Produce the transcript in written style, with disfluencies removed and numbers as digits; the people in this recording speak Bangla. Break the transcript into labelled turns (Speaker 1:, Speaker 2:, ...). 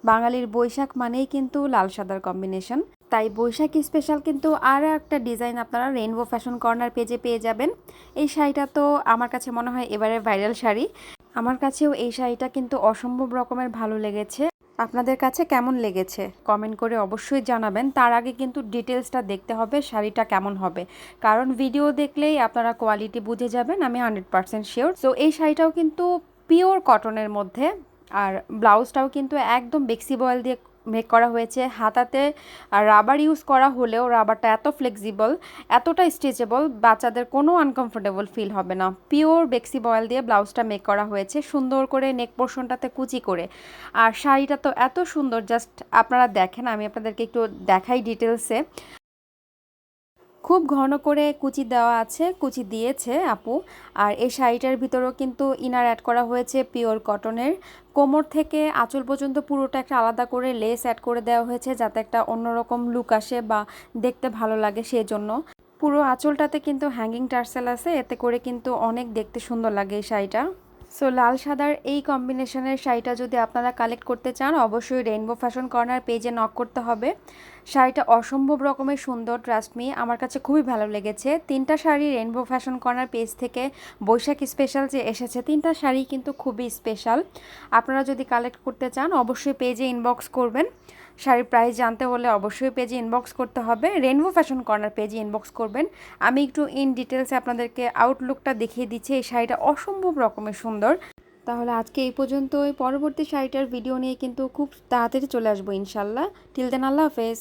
Speaker 1: বাঙালির বৈশাখ মানেই কিন্তু লাল সাদার কম্বিনেশন, তাই বৈশাখ স্পেশাল কিন্তু আরও একটা ডিজাইন আপনারা রেইনবো ফ্যাশন কর্নার পেজে পেয়ে যাবেন। এই শাড়িটা তো আমার কাছে মনে হয় এবারে ভাইরাল শাড়ি। আমার কাছেও এই শাড়িটা কিন্তু অসম্ভব রকমের ভালো লেগেছে। আপনাদের কাছে কেমন লেগেছে কমেন্ট করে অবশ্যই জানাবেন। তার আগে কিন্তু ডিটেলসটা দেখতে হবে শাড়িটা কেমন হবে, কারণ ভিডিও দেখলেই আপনারা কোয়ালিটি বুঝে যাবেন, আমি 100% শিওর। সো এই শাড়িটাও কিন্তু পিওর কটনের মধ্যে, আর ব্লাউজটাও কিন্তু একদম বেক্সি বয়েল দিয়ে মেক করা হয়েছে। হাতাতে রাবার ইউজ করা হলেও রাবারটা এত ফ্লেক্সিবল, এতটা স্ট্রেচেবল, বাচ্চাদের কোনো আনকমফোর্টেবল ফিল হবে না। পিওর বেক্সি বয়েল দিয়ে ব্লাউজটা মেক করা হয়েছে, সুন্দর করে নেক পোর্শনটাতে কুচি করে। আর শাড়িটা তো এত সুন্দর, জাস্ট আপনারা দেখেন, আমি আপনাদেরকে একটু দেখাই ডিটেলসে। খুব ঘন করে কুচি দেওয়া আছে, কুচি দিয়েছে আপু। আর এই শাড়িটার ভিতরেও কিন্তু ইনার অ্যাড করা হয়েছে পিওর কটনের। কোমর থেকে আঁচল পর্যন্ত পুরোটা একটা আলাদা করে লেস অ্যাড করে দেওয়া হয়েছে, যাতে একটা অন্যরকম লুক আসে বা দেখতে ভালো লাগে সেই জন্য। পুরো আঁচলটাতে কিন্তু হ্যাঙ্গিং টার্সেল আছে, এতে করে কিন্তু অনেক দেখতে সুন্দর লাগে এই শাড়িটা। সো লাল সাদার এই কম্বিনেশনের শাড়িটা যদি আপনারা কালেক্ট করতে চান, অবশ্যই রেইনবো ফ্যাশন কর্নার পেজে নক করতে হবে। শাড়িটা অসম্ভব রকমের সুন্দর, ট্রাস্ট মি, আমার কাছে খুবই ভালো লেগেছে। তিনটা sari rainbow fashion corner page থেকে বৈশাখ স্পেশাল যে এসেছে, তিনটা শাড়ি কিন্তু খুবই স্পেশাল। আপনারা যদি কালেক্ট করতে চান অবশ্যই পেজে ইনবক্স করবেন। শাড়ির প্রাইস জানতে হলে অবশ্যই পেজে ইনবক্স করতে হবে, রেইনবো ফ্যাশন কর্নার পেজে ইনবক্স করবেন। আমি একটু ইন ডিটেলসে আপনাদেরকে আউটলুকটা দেখিয়ে দিচ্ছি। এই শাড়িটা অসম্ভব রকমের সুন্দর। তাহলে আজকে এই পর্যন্তই, পরবর্তী শাড়িটার ভিডিও নিয়ে কিন্তু খুব তাড়াতাড়ি চলে আসবো ইনশাল্লাহ। টিল দেন, আল্লাহ হাফেজ।